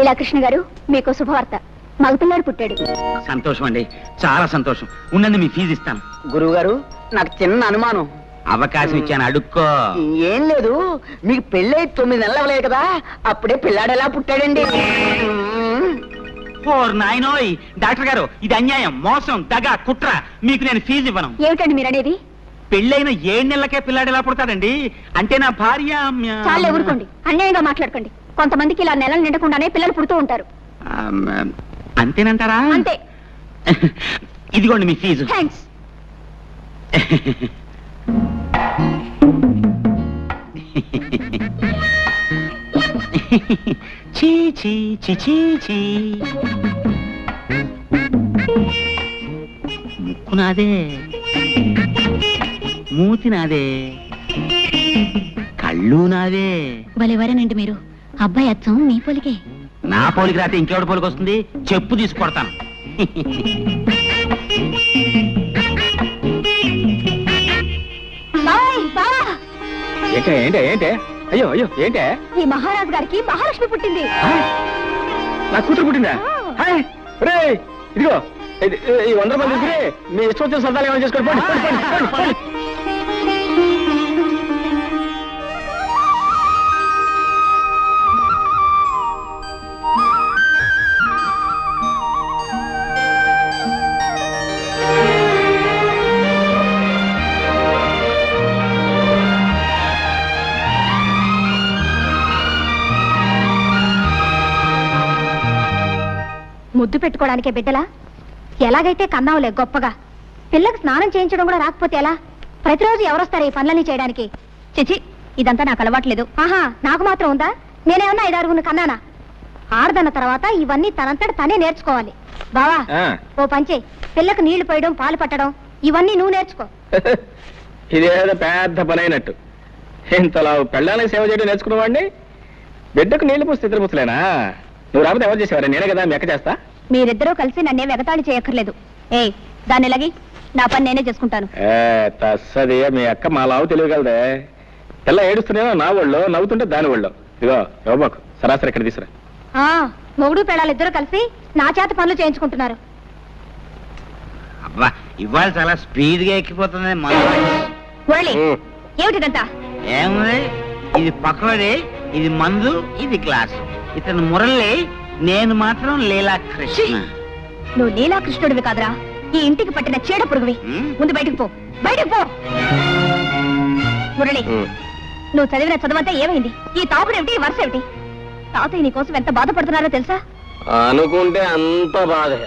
లీలాకృష్ణ గారు, మీకు శుభవార్త. మగపిల్లాడు పుట్టాడు. సంతోషం అండి, చాలా సంతోషం. ఉండండి, మీ ఫీజు ఇస్తాను. గురువు గారు, నాకు చిన్న అనుమానం. అవకాశం ఇచ్చాను, అడుక్కో. ఏం లేదు, మీకు పెళ్ళై 9 నెలలు అవ్వలేదు కదా, అప్పుడే పిల్లాడు ఎలా పుట్టాడండి? నాయనోయ్ డాక్టర్ గారు, ఇది అన్యాయం, మోసం, దగ, కుట్ర. మీకు నేను ఫీజు ఇవ్వను. ఏమిటండి మీరు అనేది? పెళ్ళైన 7 నెలలకే పిల్లాడు ఎలా పుడతాడండి? అంటే నా భార్య. చాలా ఊరుకోండి, అన్యాయంగా మాట్లాడకండి. కొంతమందికి ఇలా నెలలు నిండకుండానే పిల్లలు పుడుతూ ఉంటారు. అంతేనంటారా? అంతే. ఇదిగోండి మీ ఫీజు. థ్యాంక్స్. చీ చీ చీ చీ చీ. ముక్కు నాదే, మూతి నాదే, కళ్ళు నాదే. భలేవారేనండి మీరు. అబ్బాయి అచ్చం మీ పోలికే. నా పోలికి రాతే ఇంకెవడి పోలికి వస్తుంది? చెప్పు తీసుకొడతాను. ఏంటే ఏంటే? అయ్యో అయ్యో ఏంటే? ఈ మహారాజు గారికి మహాలక్ష్మి పుట్టింది. నా కూతురు పుట్టిందా? ఇదిగో ఈ 100 మంది మీ ఇష్టం వచ్చిన సరదాలు ఏమైనా చేసుకోండి. ముద్దు పెట్టుకోవడానికే బిడ్డలా? ఎలాగైతే కన్నావులే గొప్పగా. పిల్లకి స్నానం చేయించడం కూడా రాకపోతే ఎలా? ప్రతిరోజు ఎవరొస్తారు ఈ పనులన్నీ చేయడానికి? చిచి, ఇదంతా నాకు అలవాట్లేదు. ఆహా, నాకు మాత్రం ఉందా? నేనేమన్నా 5-6 కన్నానా? ఆడదన్న తర్వాత ఇవన్నీ తనంతట తనే నేర్చుకోవాలి. బావా, ఓ పంచే, పిల్లకు నీళ్లు పోయడం, పాలు పట్టడం ఇవన్నీ నువ్వు నేర్చుకో. ఇదేదో పెద్ద పని అయినట్టు. ఇంతలా పెళ్ళానికి సేవ చేయడం నేర్చుకున్నవాడిని బిడ్డకు నీళ్లు పోస్తే ఇద్దరు పుస్తలేనా? నువ్వు రాకపోతే ఎవరు చేసేవారు? నేనే కదా మెక్క చేస్తా. మీరిద్దరూ కలిసి నన్నే వెగతాళి చేయక్కర్లేదు. దాన్ని ఎలాగి నా పని నేనే చేసుకుంటాను. తస్సది, మీ అక్క మా లావు తెలియగలదే. ఎలా ఏడుస్తున్నాయో నా ఒళ్ళో, నవ్వుతుంటే దాని ఒళ్ళో. ఇదిగో ఇవ్వబాకు, సరాసరి ఇక్కడ తీసురా. మొగుడు పెళ్ళాలు ఇద్దరు కలిసి నా చేత పనులు చేయించుకుంటున్నారు. అబ్బా, ఇవాళ చాలా స్పీడ్ గా ఎక్కిపోతుంది. ఏమిటిదంతా? ఏముంది, ఇది పకోడీ, ఇది మందు, ఇది గ్లాసు. ఇతను మురళి, నేను మాత్రం లీలాకృష్ణ. నువ్వు లీలాకృష్ణుడివి కాదురా, ఈ ఇంటికి పట్టిన చీడ పురుగువి. ముందు బయటికి పో, బయటికి పో. మురళి, నువ్వు చదివిన చదువంతా ఏమైంది? ఈ తాపుడేమిటి, వరుస ఏమిటి? తాతయ్య నీ కోసం ఎంత బాధపడుతున్నారో తెలుసా? అనుకుంటే అంత బాధే.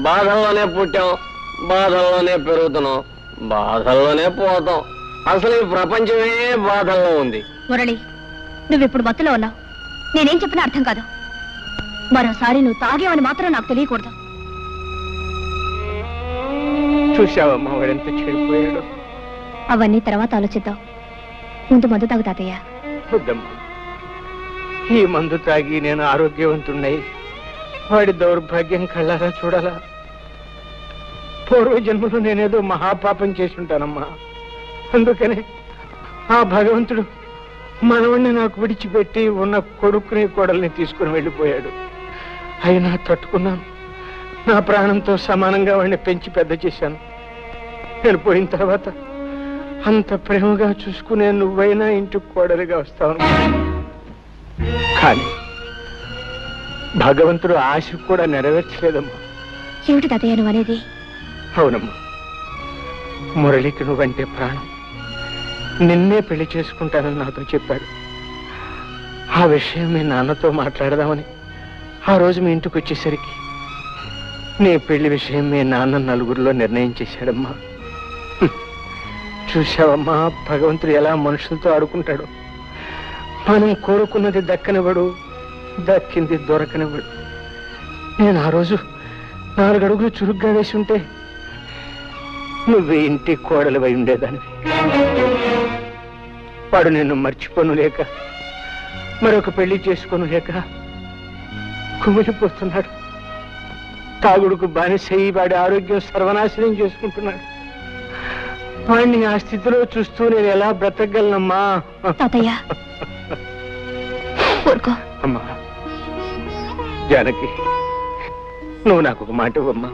బాధల్లోనే పుట్టాం, బాధల్లోనే పెరుగుతున్నాం, బాధల్లోనే పోతాం. అసలు ఈ ప్రపంచమే బాధల్లో ఉంది. మురళి, నువ్విప్పుడు మత్తులో ఉన్నావు. నేనేం చెప్పినా అర్థం కాదు. మరోసారి నువ్వు తాగేవని మాత్రం నాకు తెలియకూడదు. చూసావమ్మా వాడెంత చెడిపోయాడు. అవన్నీ తర్వాత ఆలోచిద్దాం. ముందు మందు తాగు తాతయ్య. వద్దమ్మా, ఈ మందు తాగి నేను ఆరోగ్యవంతున్నై వాడి దౌర్భాగ్యం కళ్ళారా చూడాలా? పూర్వజన్మలో నేనేదో మహాపాపం చేసి ఉంటానమ్మా. అందుకనే ఆ భగవంతుడు మనవణ్ణి నాకు విడిచిపెట్టి ఉన్న కొడుకుని కోడల్ని తీసుకుని వెళ్ళిపోయాడు. అయినా తట్టుకున్నాను. నా ప్రాణంతో సమానంగా వాడిని పెంచి పెద్ద చేశాను. నేను పోయిన తర్వాత అంత ప్రేమగా చూసుకునే నువ్వైనా ఇంటికి కోడలిగా వస్తావు. కానీ భగవంతుడు ఆశ కూడా నెరవేర్చలేదమ్మా. ఏమిటి తాతయ్య నువ్వు అనేది? అవునమ్మా, మురళికి నువ్వంటే ప్రాణం. నిన్నే పెళ్లి చేసుకుంటానని నాతో చెప్పాడు. ఆ విషయం మీ నాన్నతో మాట్లాడదామని ఆ రోజు మీ ఇంటికి వచ్చేసరికి నీ పెళ్లి విషయం మీ నాన్న నలుగురిలో నిర్ణయం చేశాడమ్మా. చూశావమ్మా, భగవంతుడు ఎలా మనుషులతో ఆడుకుంటాడు. మనం కోరుకున్నది దక్కనివ్వడు, దక్కింది దొరకనివ్వడు. నేను ఆ రోజు 4 అడుగులు చురుగ్గా వేసి ఉంటే నువ్వే ఇంటి కోడలివై ఉండేదానివి. వాడు నిన్ను మర్చిపోను లేక, మరొక పెళ్లి చేసుకోను లేక కుమిలిపోతున్నాడు. తాగుడుకు బానిసయి వాడి ఆరోగ్యం సర్వనాశనం చేసుకుంటున్నాడు. వాడిని ఆ స్థితిలో చూస్తూ నేను ఎలా బ్రతకగలనమ్మా? తాతయ్య, ఊరుకో. అమ్మా, జానకి, నువ్వు నాకు ఒక మాట ఇవ్వమ్మా.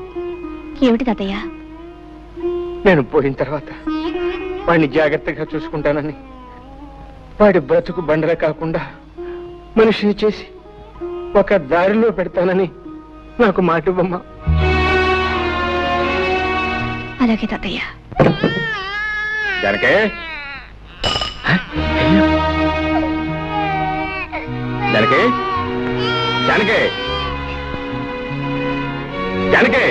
ఏమిటి తాతయ్య? నేను పోయిన తర్వాత వాడిని జాగ్రత్తగా చూసుకుంటానని, వాడి బ్రతుకు బండర కాకుండా మనిషిని చేసి ఒక దారిలో పెడతానని నాకు మాట ఇవ్వమ్మా. అలాగే తాతయ్య. జానకే, జానకే, జానకే, జానకే,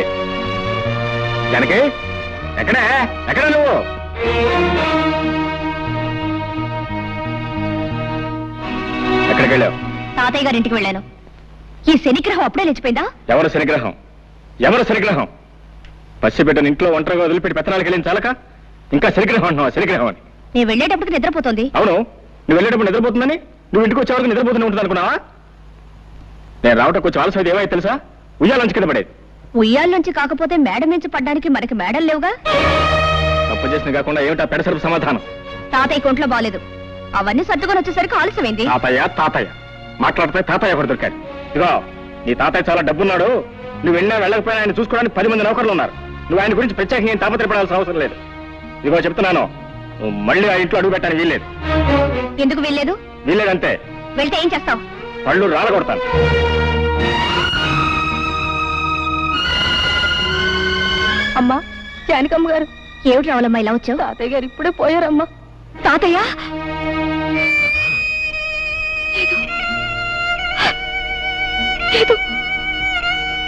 జానకే, ఎక్కడే ఎక్కడ నువ్వు? ఎక్కడికి వెళ్ళావు? తాతయ్య గారింటికి వెళ్ళాను. ఈ శనిగ్రహం అప్పుడే లేచిపోయిందా? ఎవరు శనిగ్రహం? ఎవరు శనిగ్రహం? పసిబిడ్డను ఇంట్లో ఒంటరిగా వదిలిపెట్టి పెత్తనాలకు వెళ్ళిన చాలక ఇంకా శనిగ్రహం అంటున్నావా? శనిగ్రహం అని. నేను వెళ్ళేటప్పటికి నిద్రపోతుంది. అవును, నువ్వు వెళ్ళేటప్పుడు నిద్రపోతుందని నువ్వు ఇంటికి వచ్చే వరకు నిద్రపోతూనే ఉంటుంది అనుకున్నావా? నేను రావటం కొంచెం ఆలస్యం అయితే ఏమైతే తెలుసా? ఉయ్యాలంచి కింద పడేది. ఉయ్యాల్లోంచి కాకపోతే మేడ నుంచి పడ్డానికి మనకి మేడలు లేవుగా. తప్పు చేసిన కాకుండా ఏమిటా పెడసరపు సమాధానం? తాతయ్య కొంట్లో బాలేదు, అవన్నీ సర్దుకొని వచ్చేసరికి ఆలస్యమైంది. తాతయ్య తాతయ్య మాట్లాడితే తాతయ్య ఒకటి దొరికాడు. ఇదిగో, నీ తాతయ్య చాలా డబ్బున్నాడు. నువ్వు వెళ్ళినా వెళ్ళకపోయినా ఆయన చూసుకోవడానికి 10 మంది నౌకర్లు ఉన్నారు. నువ్వు ఆయన గురించి ప్రత్యేకంగా ఏం తాపత్రపడాల్సిన అవసరం లేదు. ఇదిగో చెప్తున్నాను, నువ్వు మళ్ళీ ఆ ఇంట్లో అడుగు పెట్టడానికి వీల్లేదు. ఎందుకు వెళ్ళలేదు? వీల్లేదంతే. వెళ్తే ఏం చేస్తావు? పళ్ళు రాలగొడతాను. అమ్మా, జానకమ్మ గారు. ఏమిటి రావాలమ్మా ఇలా వచ్చావు? తాతయ్య గారు ఇప్పుడే పోయారమ్మా. తాతయ్య? లేదు.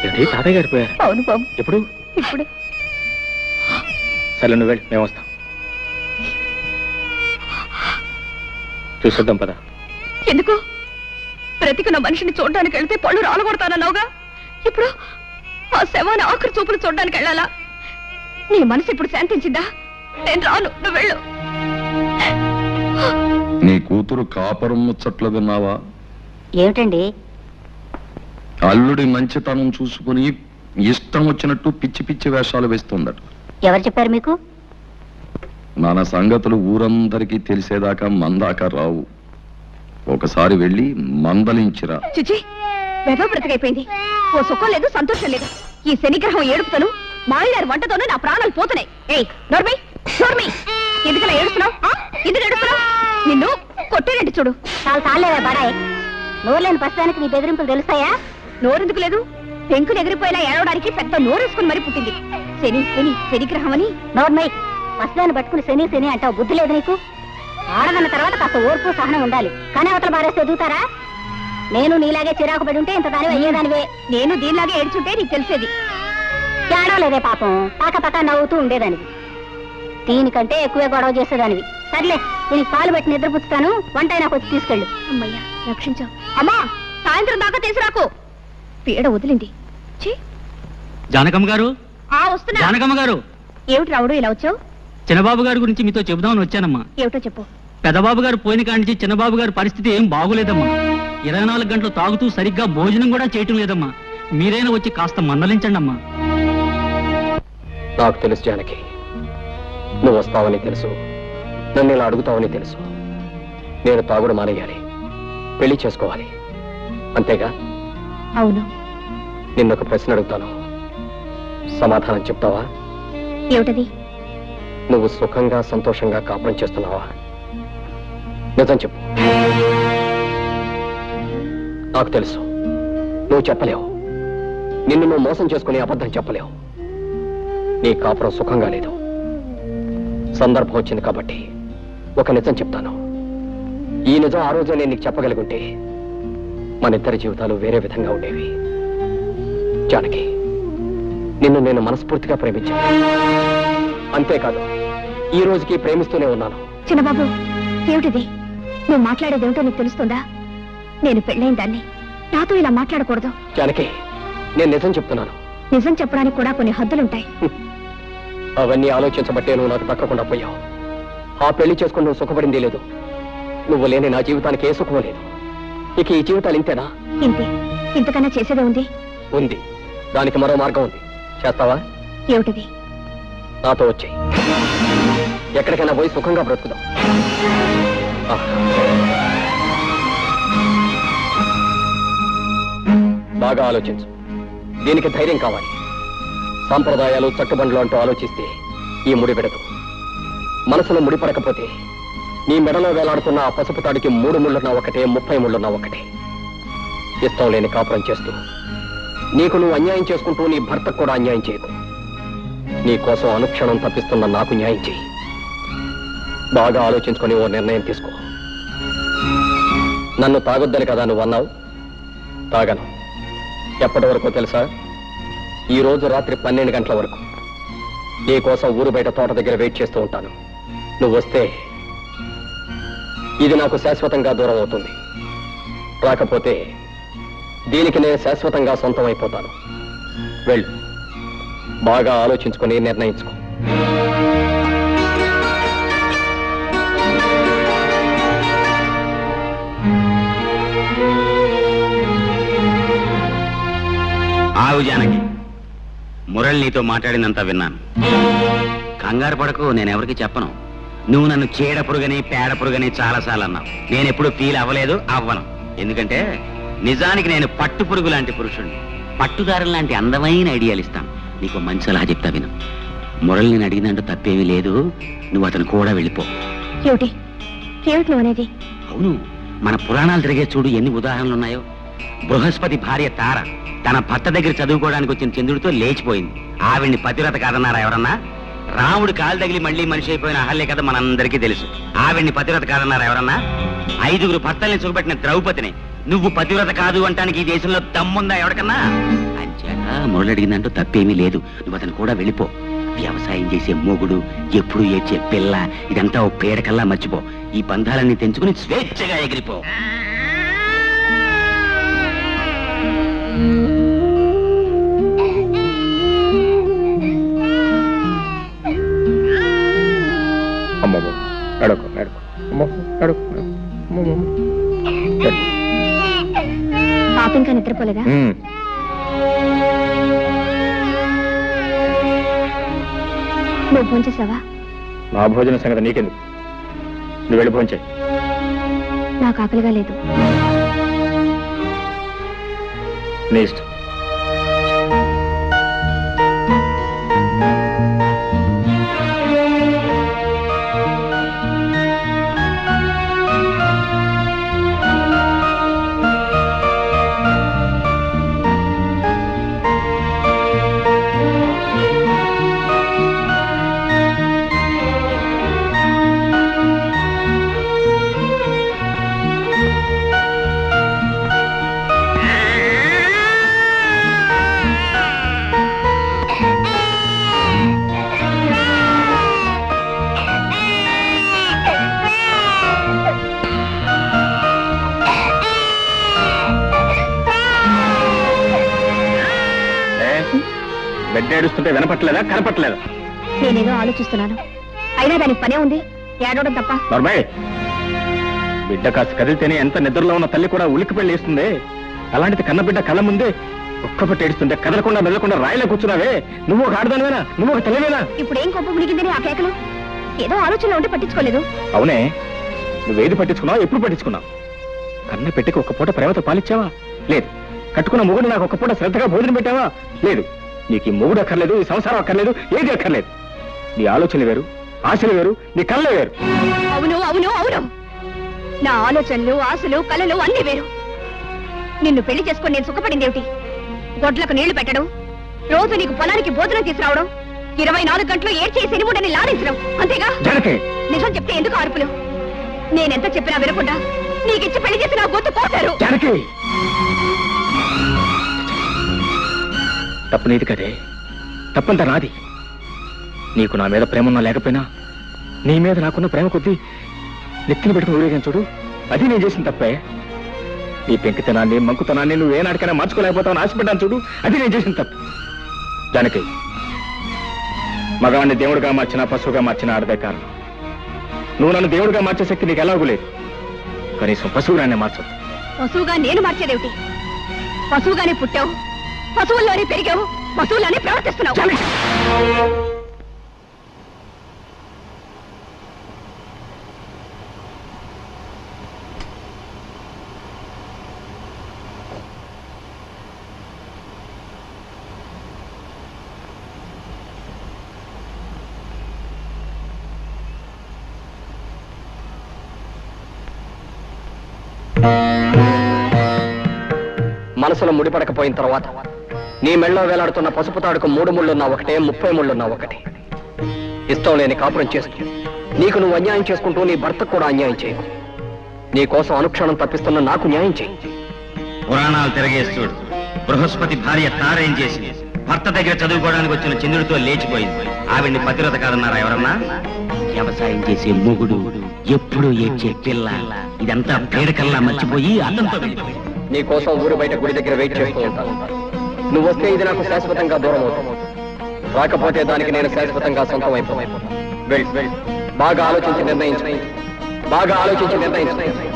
ఏంటి, తాతయ్య గారు పోయారు? అవును బాబు. ఎప్పుడు? ఇప్పుడే. సరే, నువ్వు వెళ్ళి మేము వస్తాం. చూసొద్దాం పద. ఎందుకు? బ్రతికున్న మనిషిని చూడడానికి వెళ్తే పళ్ళు రాలగొడతానన్నావుగా. ఇప్పుడు ఆ శవాన్ని ఆఖరి చూపులు చూడడానికి వెళ్ళాలా? నీ మనసు ఇప్పుడు శాంతించిందా? నేను రాను, నువ్వు వెళ్ళు. నీ కూతురు కాపురం ముచ్చట్లు విన్నావా? ఏమిటండి? అల్లుడి మంచితనం చూసుకుని ఇష్టం వచ్చినట్టు పిచ్చి పిచ్చి వేషాలు వేస్తుందట. ఎవరు చెప్పారు మీకు? మన సంగతులు ఊరందరికీ తెలిసేదాకా మందాక రావు. ఒకసారి వెళ్ళి మందలించిరా. చిచి, వెధవ బ్రతికైపోయింది. ఓ సుఖం లేదు, సంతోషం లేదు. ఈ శనిగ్రహం ఏడుపుతోను మాయదారి వంటతోనూ నా ప్రాణాలు పోతున్నాయి. ఏయ్ నోర్మై, నోర్మై, ఎందుకలా ఏడుస్తున్నావు? ఎందుకు ఏడుస్తున్నావు? నిన్ను కొట్టేనండి చూడు. చాలా సాలేవే బడాయ్. నోరులేని పసిదానికి నీ బెదిరింపులు తెలుస్తాయా? నోరెందుకు లేదు? పెంకులు ఎగిరిపోయేలా ఏడవడానికి పెద్ద నోరేసుకుని మరీ పుట్టింది. శని శని శనిగ్రహం అని. నోర్మై, పసిదాన్ని పట్టుకుని శని శని అంటావు. బుద్ధి లేదు నీకు? ఆడదన్న తర్వాత కాస్త ఓర్పు సహనం ఉండాలి. కానీ అవతల బారేస్తే ఎదుగుతారా? నేను నీలాగే చిరాకు పడి ఉంటే ఇంత దానివి అయ్యేదానివే. నేను దీనిలాగే ఏడ్చుంటే నీకు తెలిసేది. ఏడవలేదే పాపం, పాక పక్క నవ్వుతూ ఉండేదానివి. దీనికంటే ఎక్కువే గొడవ చేసేదానివి. సర్లే, దీనికి పాలు పెట్టి నిద్రపుచ్చుతాను. వంట నాకు వచ్చి తీసుకెళ్ళు. అమ్మయ్యా, రక్షించావు. అమ్మా, సాయంత్రం దాకా తీసుకురాకు. పీడ వదిలింది. జానకమ్మ గారు, వస్తున్నా. జానకమ్మ గారు. ఏమిటి రావుడు ఇలా వచ్చావు? చిన్నబాబు గారి గురించి మీతో చెబుదామని వచ్చానమ్మా. ఏమిటో చెప్పు. పెదబాబు గారు పోయిన కాంచి చిన్నబాబు గారి పరిస్థితి ఏం బాగులేదమ్మా. 24 గంటలు తాగుతూ సరిగ్గా భోజనం కూడా చేయటం లేదమ్మా. మీరైనా వచ్చి కాస్త మందలించండి అమ్మా. నాకు తెలుసు జానకి, నువ్వు వస్తావని తెలుసు, నన్ను ఇలా అడుగుతావని తెలుసు. నేను తాగుడు మానేయాలి, పెళ్లి చేసుకోవాలి, అంతేగా? అవును. నిన్నొక ప్రశ్న అడుగుతాను, సమాధానం చెప్తావా? ఏమిటది? నువ్వు సుఖంగా సంతోషంగా కాపురం చేస్తున్నావా? నిజం చెప్పు. నాకు తెలుసు నువ్వు చెప్పలేవు. నిన్ను నువ్వు మోసం చేసుకుని అబద్ధం చెప్పలేవు. నీ కాపురం సుఖంగా లేదు. సందర్భం వచ్చింది కాబట్టి ఒక నిజం చెప్తాను. ఈ నిజం ఆ రోజు నేను నీకు చెప్పగలుగుంటే మన ఇద్దరి జీవితాలు వేరే విధంగా ఉండేవి. జానకి, నిన్ను నేను మనస్ఫూర్తిగా ప్రేమించాను. అంతేకాదు, ఈ రోజుకి ప్రేమిస్తూనే ఉన్నాను. చిన్నబాబు, ఏమిటిది? నువ్వు మాట్లాడేది ఏమిటో నీకు తెలుస్తుందా? నేను పెళ్ళైన దాన్ని, నాతో ఇలా మాట్లాడకూడదు. జానకి, నేను నిజం చెప్తున్నాను. నిజం చెప్పడానికి కూడా కొన్ని హద్దులుంటాయి. అవన్నీ ఆలోచించబట్టే నువ్వు నాకు దక్కకుండా పోయావు. ఆ పెళ్లి చేసుకుని నువ్వు సుఖపడింది లేదు. నువ్వు లేని నా జీవితానికి ఏ సుఖం లేదు. ఇక ఈ జీవితాలు ఇంతేనా? ఇంతే. ఇంతకన్నా చేసేదే ఉంది? ఉంది. దానికి మరో మార్గం ఉంది. చేస్తావా? ఏమిటది? నాతో వచ్చేయి. ఎక్కడికైనా పోయి సుఖంగా బ్రతుకుదాం. బాగా ఆలోచించు. దీనికి ధైర్యం కావాలి. సాంప్రదాయాలు చట్టుబండ్లు అంటూ ఆలోచిస్తే ఈ ముడి విడదు. మనసులో ముడిపడకపోతే నీ మెడలో వేలాడుతున్న ఆ పసుపు తాడికి 3 ముళ్ళున్నా ఒకటే, 30 ముళ్ళున్నా ఒకటే. ఇష్టం లేని కాపురం చేస్తూ నీకు నువ్వు అన్యాయం చేసుకుంటూ నీ భర్తకు కూడా అన్యాయం చేయకు. నీ కోసం అనుక్షణం తప్పిస్తున్న నాకు న్యాయం చేయి. బాగా ఆలోచించుకొని ఓ నిర్ణయం తీసుకో. నన్ను తాగొద్దని కదా నువ్వు అన్నావు. తాగను. ఎప్పటి వరకు తెలుసా? ఈ రోజు రాత్రి 12 గంటల వరకు నీ కోసం ఊరు బయట తోట దగ్గర వెయిట్ చేస్తూ ఉంటాను. నువ్వు వస్తే ఇది నాకు శాశ్వతంగా దూరం అవుతుంది. రాకపోతే దీనికి నేను శాశ్వతంగా సొంతం అయిపోతాను. వెళ్ళు. బాగా ఆలోచించుకొని నిర్ణయించుకో. ఆవు జానకి, మురళి నీతో మాట్లాడినంత విన్నాను. కంగారు పడకు, నేనెవరికి చెప్పను. నువ్వు నన్ను చీడ పురుగని పేడ పురుగని చాలాసార్లు అన్నావు. నేనెప్పుడు ఫీల్ అవ్వలేదు, అవ్వను. ఎందుకంటే నిజానికి నేను పట్టు పురుగు లాంటి పురుషుణ్ణి. పట్టుదారులు లాంటి అందమైన ఐడియాలు ఇస్తాను. నీకు మంచి సలహా చెప్తా విను. మురళి నేను అడిగినంటూ తప్పేమీ లేదు. నువ్వు అతను కూడా వెళ్ళిపో. ఏమిటి నువ్వు అనేది? అవును, మన పురాణాలు తిరిగే చూడు ఎన్ని ఉదాహరణలు ఉన్నాయో. బృహస్పతి భార్య తార తన భర్త దగ్గర చదువుకోవడానికి వచ్చిన చంద్రుడితో లేచిపోయింది. ఆవిడ్ని పతివ్రత కాదన్నారా ఎవరన్నా? రాముడు కాలు తగిలి మళ్ళీ మనిషి అయిపోయిన అహల్య కథ మనందరికీ తెలుసు. ఆవిడ్ని పతివ్రత కాదన్నారా ఎవరన్నా? 5 భర్తల్ని చూపెట్టిన ద్రౌపదిని నువ్వు పతివ్రత కాదు అంటానికి ఈ దేశంలో దమ్ముందా ఎవరికన్నా? అంచేత మురళి అడిగిందంటూ తప్పేమీ లేదు. నువ్వు అతను కూడా వెళ్ళిపో. వ్యవసాయం చేసే మొగుడు, ఎప్పుడు ఏడ్చే పిల్ల, ఇదంతా ఓ పేడకల్లా మర్చిపో. ఈ బంధాలన్నీ తెంచుకుని స్వేచ్ఛగా ఎగిరిపో. పాప ఇంకా నిద్రపోలేదా? నువ్వు ఫోన్ చేసావా? నా భోజన సంగతి నీకెందుకు? నువ్వు వెళ్ళి భోంచే. నాకు ఆకలిగా లేదు. నీ ఇష్టం. ఏడుస్తుంటే వినపట్లేదా, కనపట్లేదా? నేనేదో ఆలోచిస్తున్నాను. అయినా దానికి పనే ఉంది, ఏడవడం తప్ప. నర్మయ్, బిడ్డ కాస్త కదిలితేనే ఎంత నిద్రలో ఉన్న తల్లి కూడా ఉలిక్కి పెళ్ళేస్తుంది. అలాంటిది కన్నబిడ్డ కళ్ళ ముందే ఒక్కపట్టి ఏడుస్తుంటే కదలకుండా మెదలకుండా రాయిలో కూర్చున్నావే. నువ్వు ఒక ఆడదానివేనా? నువ్వు ఒక తల్లివేనా? ఇప్పుడు ఏం కోపం మునిగిందని ఆ కేకలు? ఏదో ఆలోచనలో ఉంటే పట్టించుకోలేదు. అవునే, నువ్వేది పట్టించుకున్నావు, ఎప్పుడు పట్టించుకున్నావు? కన్న పెట్టికి ఒక్క పూట ప్రేమతో పాలిచ్చావా? లేదు. కట్టుకున్న మొగుడు నాకు ఒక్క పూట శ్రద్ధగా భోజనం పెట్టావా? లేదు. నీకు ఈ మొగుడు అక్కర్లేదు, ఈ సంసారం అక్కర్లేదు, ఏది అక్కర్లేదు. నీ ఆలోచనలు వేరు, ఆశలు వేరు, నీ కళ్ళే వేరు. అవును అవును అవును, నా ఆలోచనలు, ఆశలు, కళలు అన్నీ వేరు. నిన్ను పెళ్లి చేసుకొని నేను సుఖపడిందేమిటి? గొడ్లకు నీళ్లు పెట్టడం, రోజు నీకు పొలానికి భోజనం తీసుకురావడం, 24 గంటలు ఏడ్చేసి సినిముడని లాడించడం, అంతేగా? నిజం చెప్తే ఎందుకు అరుపులు? నేనెంత చెప్పినా వినకుండా నీకిచ్చి పెళ్లి చేసి నా గొంతు కోసారు. తప్పు నీది కదే, తప్పంతా నాది. నీకు నా మీద ప్రేమ ఉన్నా లేకపోయినా నీ మీద నాకున్న ప్రేమ కొద్దీ నెత్తిన పెట్టుకుని ఊరేగాను చూడు, అది నేను చేసిన తప్పే. నీ పెంకితనాన్ని, మంకుతనాన్ని నువ్వు ఏనాటికైనా మార్చుకోలేకపోతావు ఆశపడ్డాను చూడు, అది నేను చేసిన తప్పు. దానికి మగవాడిని దేవుడిగా మార్చినా, పశువుగా మార్చినా ఆడదే కారణం. నువ్వు నన్ను దేవుడిగా మార్చే శక్తి నీకు ఎలాగూ లేదు. కనీసం పశువుగానే మార్చదు. పశువుగా నేను మార్చేదేమిటి? పశువుగానే పుట్టావు, పశువుల్లోనే పెరిగావు, పశువుల్లోనే ప్రవర్తిస్తున్నావు. మనసులో ముడిపడకపోయిన తర్వాత నీ మెళ్ళో వేలాడుతున్న పసుపు తాడుకు 3 ముళ్ళున్నా ఒకటే, 30 ముళ్ళున్నా ఒకటే. ఇష్టం లేని కాపురం చేస్తూ నీకు నువ్వు అన్యాయం చేసుకుంటూ నీ భర్తకు కూడా అన్యాయం చేయకు. నీ కోసం అనుక్షణం తప్పిస్తున్న నాకు న్యాయం చేయి. పురాణాలు తిరగేస్తుడు. బృహస్పతి భార్య తారేం చేసింది? భర్త దగ్గర చదువుకోవడానికి వచ్చిన చంద్రుడితో లేచిపోయింది. ఆవిడ్ని పతివ్రత కాదన్నారా ఎవరన్నా? వ్యవసాయం చేసే మొగుడు, ఎప్పుడు ఏడ్చే పిల్ల, ఇదంతా పేడకల్లా మర్చిపోయి అల్లంతో వెళ్ళిపోయింది. నీ కోసం ఊరు బయట గుడి దగ్గర వెయిట్ చేస్తూ ఉంటాను. నువ్వు వస్తే ఇది నాకు శాశ్వతంగా దూరం అవుతుంది. రాకపోతే దానికి నేను శాశ్వతంగా సొంతం అయిపోతాను. బాగా ఆలోచించి నిర్ణయించు.